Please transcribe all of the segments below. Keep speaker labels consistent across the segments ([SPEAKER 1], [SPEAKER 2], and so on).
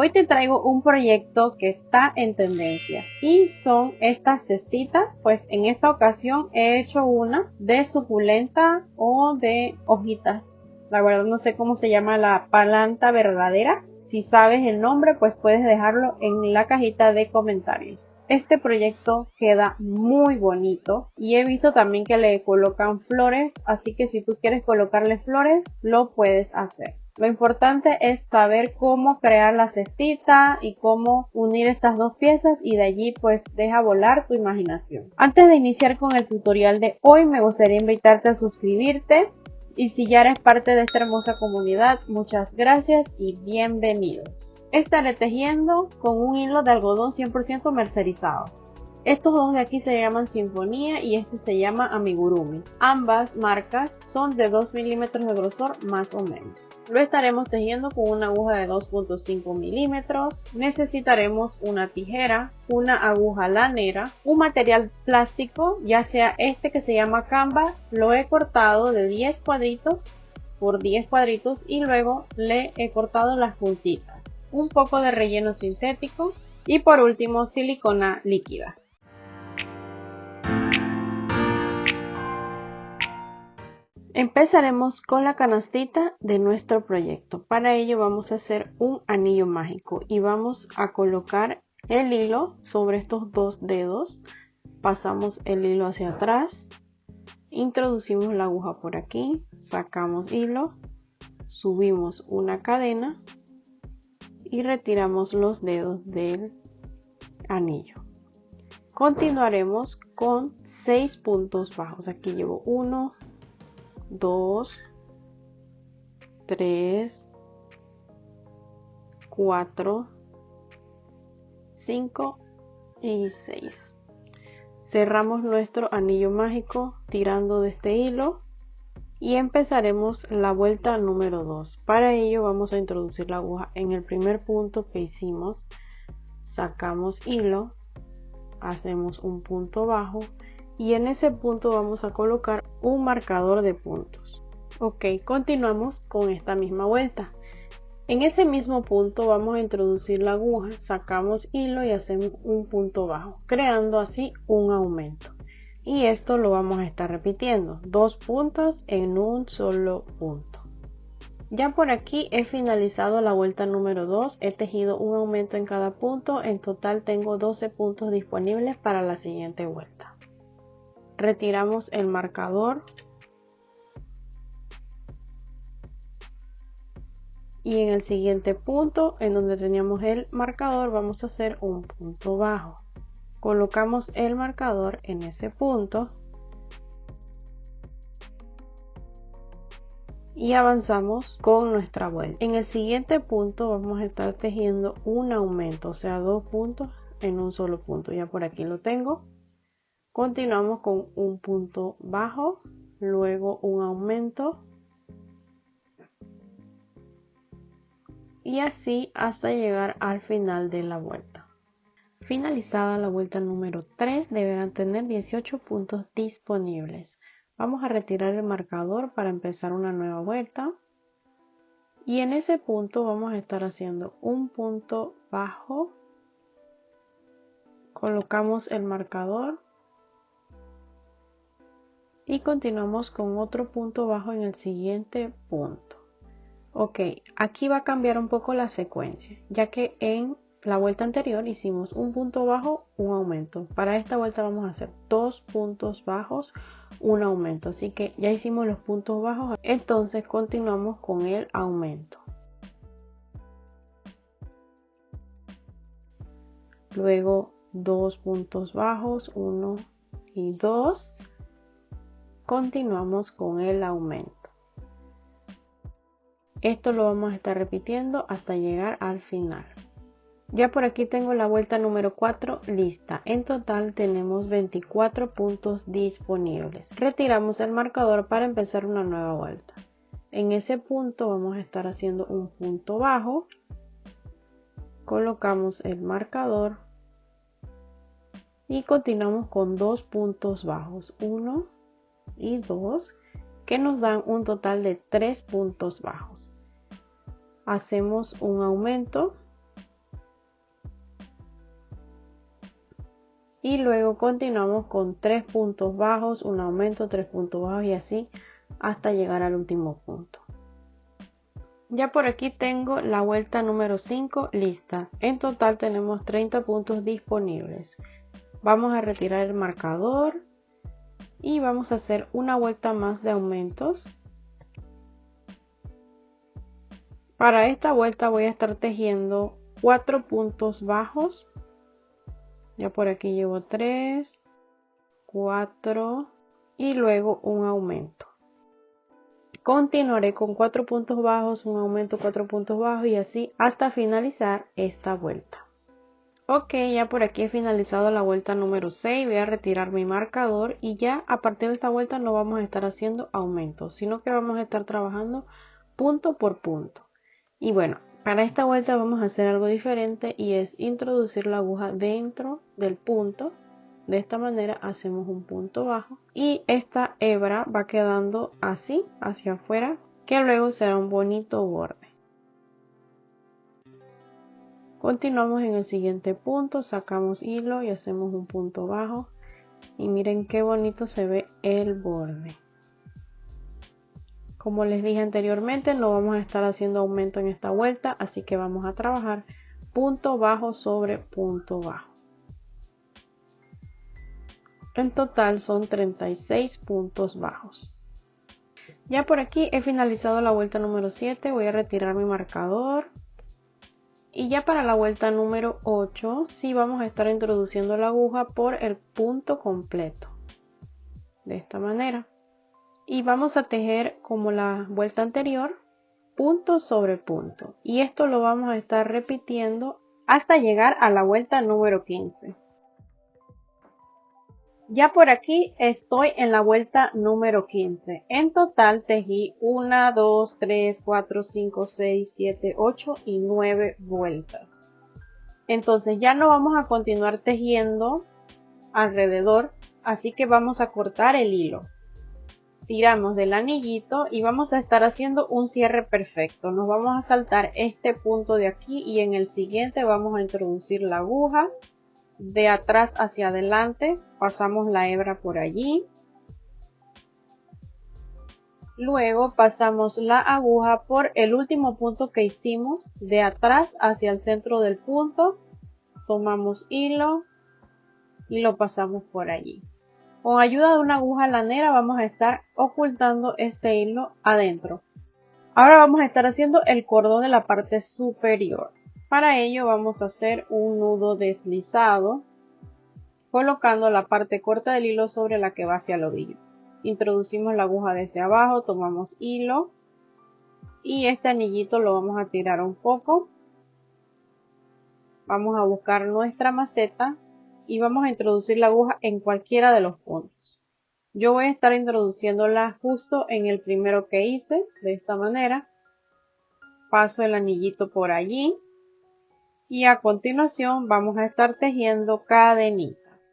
[SPEAKER 1] Hoy te traigo un proyecto que está en tendencia y son estas cestitas. Pues en esta ocasión he hecho una de suculenta o de hojitas. La verdad no sé cómo se llama la planta verdadera. Si sabes el nombre, pues puedes dejarlo en la cajita de comentarios. Este proyecto queda muy bonito y he visto también que le colocan flores, así que si tú quieres colocarle flores, lo puedes hacer. Lo importante es saber cómo crear la cestita y cómo unir estas dos piezas, y de allí pues deja volar tu imaginación. Antes de iniciar con el tutorial de hoy, me gustaría invitarte a suscribirte. Y si ya eres parte de esta hermosa comunidad, muchas gracias y bienvenidos. Estaré tejiendo con un hilo de algodón 100% mercerizado. Estos dos de aquí se llaman Sinfonía y este se llama Amigurumi. Ambas marcas son de 2 milímetros de grosor más o menos. Lo estaremos tejiendo con una aguja de 2.5 milímetros. Necesitaremos una tijera, una aguja lanera, un material plástico, ya sea este que se llama Canva. Lo he cortado de 10 cuadritos por 10 cuadritos y luego le he cortado las puntitas. Un poco de relleno sintético y por último silicona líquida. Empezaremos con la canastita de nuestro proyecto. Para ello vamos a hacer un anillo mágico y vamos a colocar el hilo sobre estos dos dedos. Pasamos el hilo hacia atrás, introducimos la aguja por aquí, sacamos hilo, subimos una cadena y retiramos los dedos del anillo. Continuaremos con 6 puntos bajos. Aquí llevo 1, 2, 3, 4, 5 y 6. Cerramos nuestro anillo mágico tirando de este hilo y empezaremos la vuelta número 2. Para ello vamos a introducir la aguja en el primer punto que hicimos, sacamos hilo, hacemos un punto bajo y en ese punto vamos a colocar un marcador de puntos. Ok, continuamos con esta misma vuelta. En ese mismo punto vamos a introducir la aguja, sacamos hilo y hacemos un punto bajo, creando así un aumento. Y esto lo vamos a estar repitiendo, 2 puntos en un solo punto. Ya por aquí he finalizado la vuelta número 2, he tejido un aumento en cada punto, en total tengo 12 puntos disponibles para la siguiente vuelta. Retiramos el marcador y en el siguiente punto en donde teníamos el marcador vamos a hacer un punto bajo. Colocamos el marcador en ese punto y avanzamos con nuestra vuelta. En el siguiente punto vamos a estar tejiendo un aumento, o sea, 2 puntos en un solo punto. Ya por aquí lo tengo. Continuamos con un punto bajo, luego un aumento y así hasta llegar al final de la vuelta. Finalizada la vuelta número 3, deberán tener 18 puntos disponibles. Vamos a retirar el marcador para empezar una nueva vuelta y en ese punto vamos a estar haciendo un punto bajo, colocamos el marcador y continuamos con otro punto bajo en el siguiente punto. Ok, aquí va a cambiar un poco la secuencia, ya que en la vuelta anterior hicimos un punto bajo, un aumento. Para esta vuelta vamos a hacer 2 puntos bajos, un aumento. Así que ya hicimos los puntos bajos, entonces continuamos con el aumento. Luego 2 puntos bajos, 1 y 2. Continuamos con el aumento. Esto lo vamos a estar repitiendo hasta llegar al final. Ya por aquí tengo la vuelta número 4 lista. En total tenemos 24 puntos disponibles. Retiramos el marcador para empezar una nueva vuelta. En ese punto vamos a estar haciendo un punto bajo. Colocamos el marcador y continuamos con 2 puntos bajos, 1 y 2, que nos dan un total de 3 puntos bajos. Hacemos un aumento y luego continuamos con 3 puntos bajos, un aumento, 3 puntos bajos y así hasta llegar al último punto. Ya por aquí tengo la vuelta número 5 lista. En total tenemos 30 puntos disponibles. Vamos a retirar el marcador y vamos a hacer una vuelta más de aumentos. Para esta vuelta voy a estar tejiendo 4 puntos bajos. Ya por aquí llevo 3, 4 y luego un aumento. Continuaré con 4 puntos bajos, un aumento, 4 puntos bajos y así hasta finalizar esta vuelta. Ok, ya por aquí he finalizado la vuelta número 6. Voy a retirar mi marcador y ya a partir de esta vuelta no vamos a estar haciendo aumentos, sino que vamos a estar trabajando punto por punto. Y bueno, para esta vuelta vamos a hacer algo diferente y es introducir la aguja dentro del punto. De esta manera hacemos un punto bajo y esta hebra va quedando así hacia afuera, que luego se da un bonito borde. Continuamos en el siguiente punto, sacamos hilo y hacemos un punto bajo y miren qué bonito se ve el borde. Como les dije anteriormente, no vamos a estar haciendo aumento en esta vuelta, así que vamos a trabajar punto bajo sobre punto bajo. En total son 36 puntos bajos. Ya por aquí he finalizado la vuelta número 7, voy a retirar mi marcador. Y ya para la vuelta número 8, sí vamos a estar introduciendo la aguja por el punto completo. De esta manera. Y vamos a tejer como la vuelta anterior, punto sobre punto. Y esto lo vamos a estar repitiendo hasta llegar a la vuelta número 15. Ya por aquí estoy en la vuelta número 15. En total tejí 1, 2, 3, 4, 5, 6, 7, 8 y 9 vueltas. Entonces ya no vamos a continuar tejiendo alrededor, así que vamos a cortar el hilo. Tiramos del anillito y vamos a estar haciendo un cierre perfecto. Nos vamos a saltar este punto de aquí y en el siguiente vamos a introducir la aguja. De atrás hacia adelante pasamos la hebra por allí, luego pasamos la aguja por el último punto que hicimos, de atrás hacia el centro del punto, tomamos hilo y lo pasamos por allí. Con ayuda de una aguja lanera vamos a estar ocultando este hilo adentro. Ahora vamos a estar haciendo el cordón de la parte superior. Para ello vamos a hacer un nudo deslizado, colocando la parte corta del hilo sobre la que va hacia el ovillo. Introducimos la aguja desde abajo, tomamos hilo y este anillito lo vamos a tirar un poco. Vamos a buscar nuestra maceta y vamos a introducir la aguja en cualquiera de los puntos. Yo voy a estar introduciéndola justo en el primero que hice, de esta manera. Paso el anillito por allí y a continuación vamos a estar tejiendo cadenitas.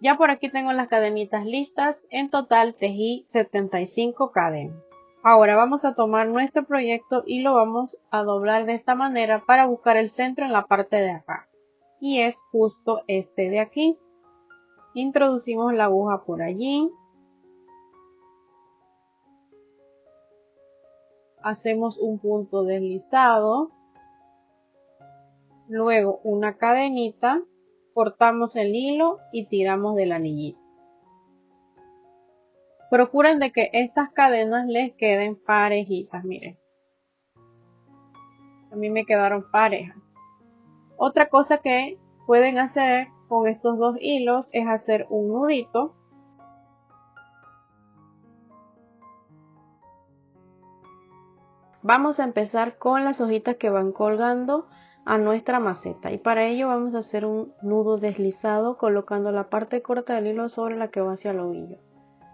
[SPEAKER 1] Ya por aquí tengo las cadenitas listas, en total tejí 75 cadenas. Ahora vamos a tomar nuestro proyecto y lo vamos a doblar de esta manera para buscar el centro en la parte de acá. Y es justo este de aquí. Introducimos la aguja por allí. Hacemos un punto deslizado. Luego una cadenita. Cortamos el hilo y tiramos del anillito. Procuren de que estas cadenas les queden parejitas, miren. A mí me quedaron parejas. Otra cosa que pueden hacer con estos dos hilos es hacer un nudito. Vamos a empezar con las hojitas que van colgando a nuestra maceta y para ello vamos a hacer un nudo deslizado colocando la parte corta del hilo sobre la que va hacia el ovillo.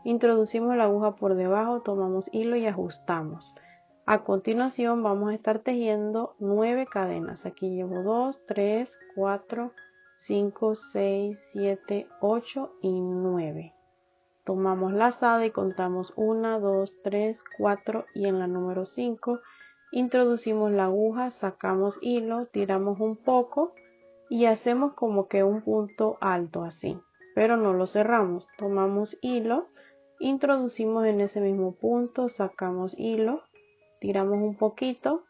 [SPEAKER 1] Introducimos la aguja por debajo, tomamos hilo y ajustamos. A continuación vamos a estar tejiendo 9 cadenas. Aquí llevo 2, 3, 4, 5, 6, 7, 8 y 9. Tomamos lazada y contamos 1, 2, 3, 4 y en la número 5 introducimos la aguja, sacamos hilo, tiramos un poco y hacemos como que un punto alto así, pero no lo cerramos. Tomamos hilo, introducimos en ese mismo punto, sacamos hilo, tiramos un poquito,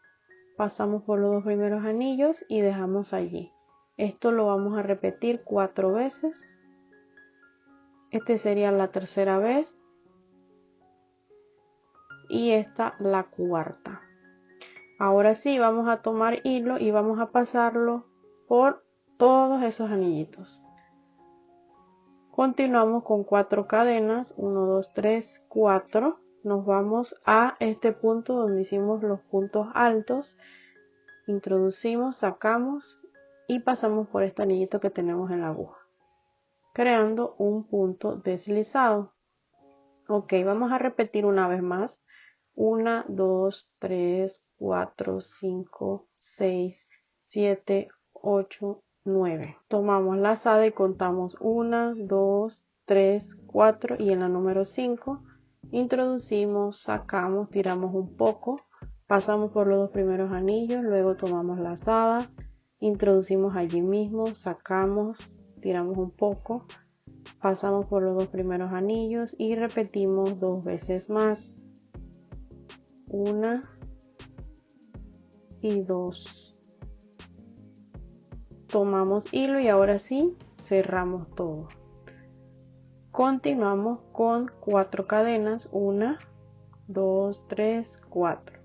[SPEAKER 1] pasamos por los 2 primeros anillos y dejamos allí. Esto lo vamos a repetir 4 veces. Este sería la tercera vez y esta la cuarta. Ahora sí, vamos a tomar hilo y vamos a pasarlo por todos esos anillitos. Continuamos con 4 cadenas, 1, 2, 3, 4. Nos vamos a este punto donde hicimos los puntos altos. Introducimos, sacamos y pasamos por este anillito que tenemos en la aguja, creando un punto deslizado. Ok, vamos a repetir una vez más. 1, 2, 3, 4, 5, 6, 7, 8, 9. Tomamos la lazada y contamos 1, 2, 3, 4 y en la número 5 introducimos, sacamos, tiramos un poco, pasamos por los 2 primeros anillos, luego tomamos la lazada, introducimos allí mismo, sacamos, tiramos un poco, pasamos por los 2 primeros anillos y repetimos 2 veces más. 1 y 2. Tomamos hilo y ahora sí cerramos todo. Continuamos con 4 cadenas, 1, 2, 3, 4.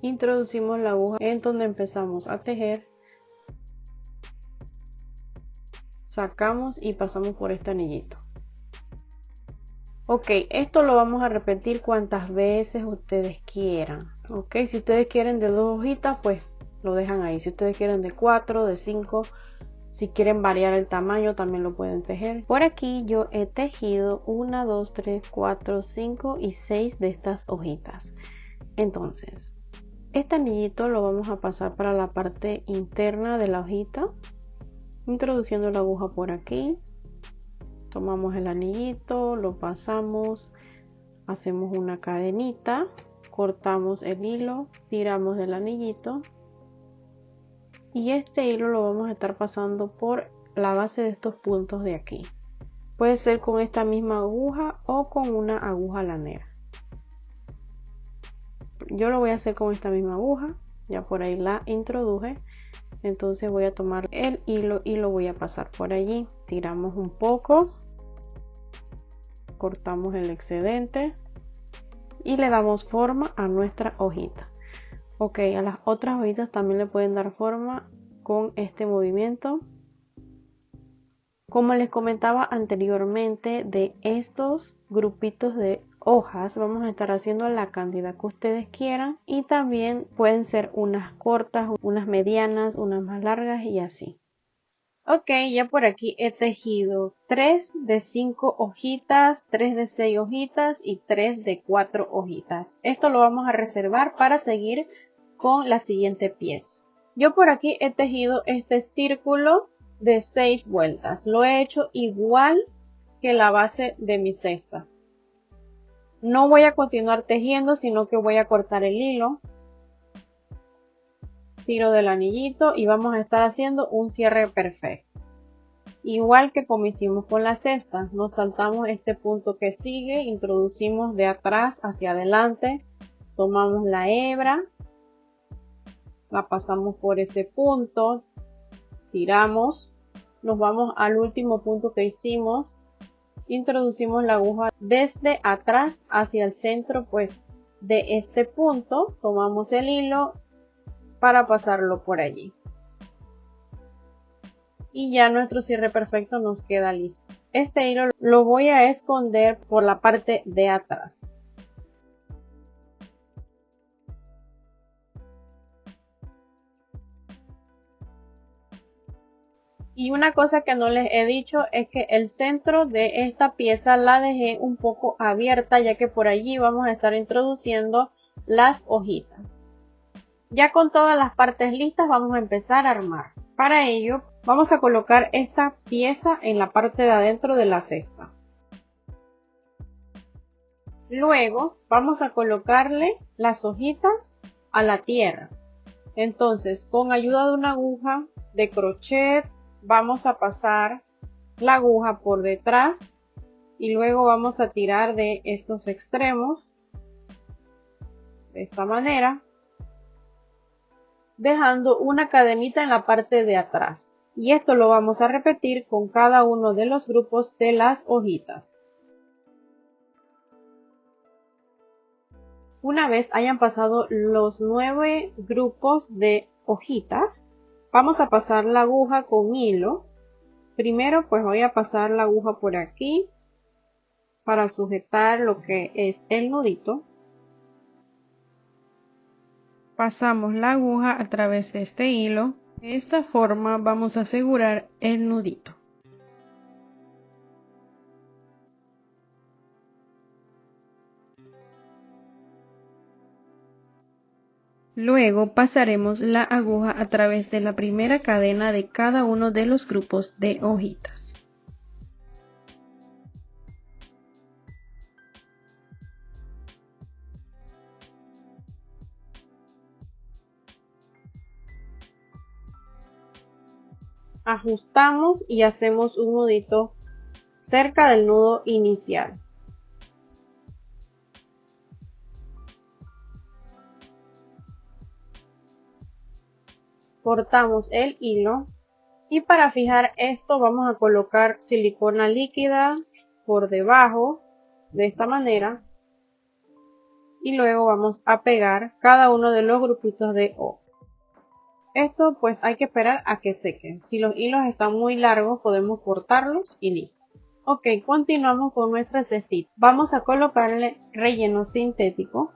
[SPEAKER 1] Introducimos la aguja en donde empezamos a tejer, sacamos y pasamos por este anillito. Ok, esto lo vamos a repetir cuantas veces ustedes quieran. Ok, si ustedes quieren de 2 hojitas, pues lo dejan ahí. Si ustedes quieren de 4, de 5, si quieren variar el tamaño, también lo pueden tejer. Por aquí yo he tejido 1, 2, 3, 4, 5 y 6 de estas hojitas. Entonces, este anillito lo vamos a pasar para la parte interna de la hojita, introduciendo la aguja por aquí. Tomamos el anillito, lo pasamos, hacemos una cadenita, cortamos el hilo, tiramos del anillito y este hilo lo vamos a estar pasando por la base de estos puntos de aquí. Puede ser con esta misma aguja o con una aguja lanera. Yo lo voy a hacer con esta misma aguja, ya por ahí la introduje. Entonces voy a tomar el hilo y lo voy a pasar por allí. Tiramos un poco, cortamos el excedente y le damos forma a nuestra hojita. Ok, a las otras hojitas también le pueden dar forma con este movimiento. Como les comentaba anteriormente, de estos grupitos de hojas vamos a estar haciendo la cantidad que ustedes quieran y también pueden ser unas cortas, unas medianas, unas más largas y así. Ok, ya por aquí he tejido 3 de 5 hojitas, 3 de 6 hojitas y 3 de 4 hojitas. Esto lo vamos a reservar para seguir con la siguiente pieza. Yo por aquí he tejido este círculo de 6 vueltas. Lo he hecho igual que la base de mi cesta. No voy a continuar tejiendo, sino que voy a cortar el hilo. Tiro del anillito y vamos a estar haciendo un cierre perfecto. Igual que como hicimos con la cesta, nos saltamos este punto que sigue, introducimos de atrás hacia adelante, tomamos la hebra, la pasamos por ese punto, tiramos, nos vamos al último punto que hicimos, introducimos la aguja desde atrás hacia el centro pues de este punto, tomamos el hilo para pasarlo por allí. Y ya nuestro cierre perfecto nos queda listo. Este hilo lo voy a esconder por la parte de atrás. Y una cosa que no les he dicho es que el centro de esta pieza la dejé un poco abierta, ya que por allí vamos a estar introduciendo las hojitas. Ya con todas las partes listas vamos a empezar a armar. Para ello vamos a colocar esta pieza en la parte de adentro de la cesta. Luego vamos a colocarle las hojitas a la tierra. Entonces, con ayuda de una aguja de crochet vamos a pasar la aguja por detrás y luego vamos a tirar de estos extremos de esta manera, dejando una cadenita en la parte de atrás. Y esto lo vamos a repetir con cada uno de los grupos de las hojitas. Una vez hayan pasado los 9 grupos de hojitas, vamos a pasar la aguja con hilo. Primero pues voy a pasar la aguja por aquí para sujetar lo que es el nudito. Pasamos la aguja a través de este hilo. De esta forma vamos a asegurar el nudito. Luego pasaremos la aguja a través de la primera cadena de cada uno de los grupos de hojitas. Ajustamos y hacemos un nudito cerca del nudo inicial. Cortamos el hilo y para fijar esto vamos a colocar silicona líquida por debajo de esta manera y luego vamos a pegar cada uno de los grupitos de O. Esto pues hay que esperar a que sequen. Si los hilos están muy largos podemos cortarlos y listo. Ok, continuamos con nuestra cestita. Vamos a colocarle relleno sintético.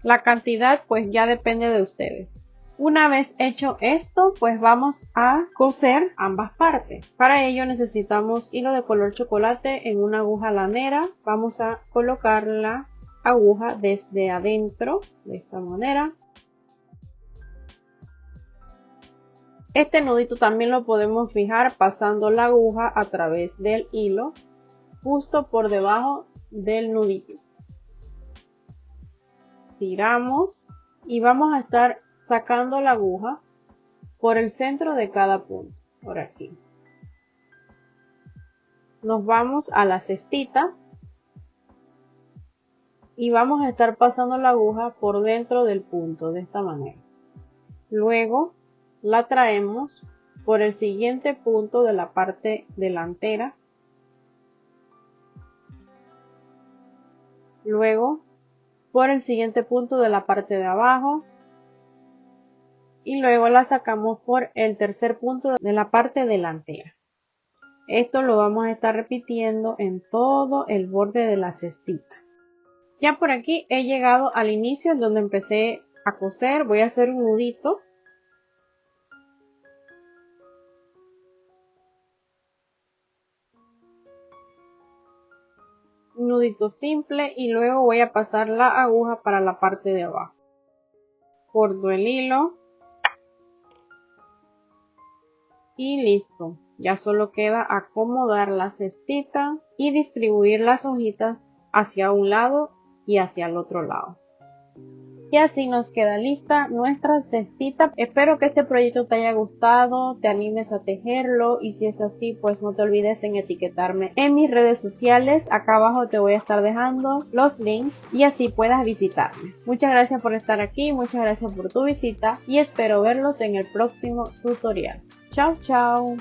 [SPEAKER 1] La cantidad pues ya depende de ustedes. Una vez hecho esto, pues vamos a coser ambas partes. Para ello necesitamos hilo de color chocolate en una aguja lanera. Vamos a colocar la aguja desde adentro de esta manera. Este nudito también lo podemos fijar pasando la aguja a través del hilo justo por debajo del nudito. Tiramos y vamos a estar sacando la aguja por el centro de cada punto, por aquí. Nos vamos a la cestita y vamos a estar pasando la aguja por dentro del punto de esta manera. Luego la traemos por el siguiente punto de la parte delantera. Luego por el siguiente punto de la parte de abajo. Y luego la sacamos por el tercer punto de la parte delantera. Esto lo vamos a estar repitiendo en todo el borde de la cestita. Ya por aquí he llegado al inicio en donde empecé a coser. Voy a hacer un nudito. Un nudito simple y luego voy a pasar la aguja para la parte de abajo. Corto el hilo. Y listo. Ya solo queda acomodar la cestita y distribuir las hojitas hacia un lado y hacia el otro lado. Y así nos queda lista nuestra cestita. Espero que este proyecto te haya gustado, te animes a tejerlo y si es así pues no te olvides en etiquetarme en mis redes sociales. Acá abajo te voy a estar dejando los links y así puedas visitarme. Muchas gracias por estar aquí, muchas gracias por tu visita y espero verlos en el próximo tutorial. Chao, chao.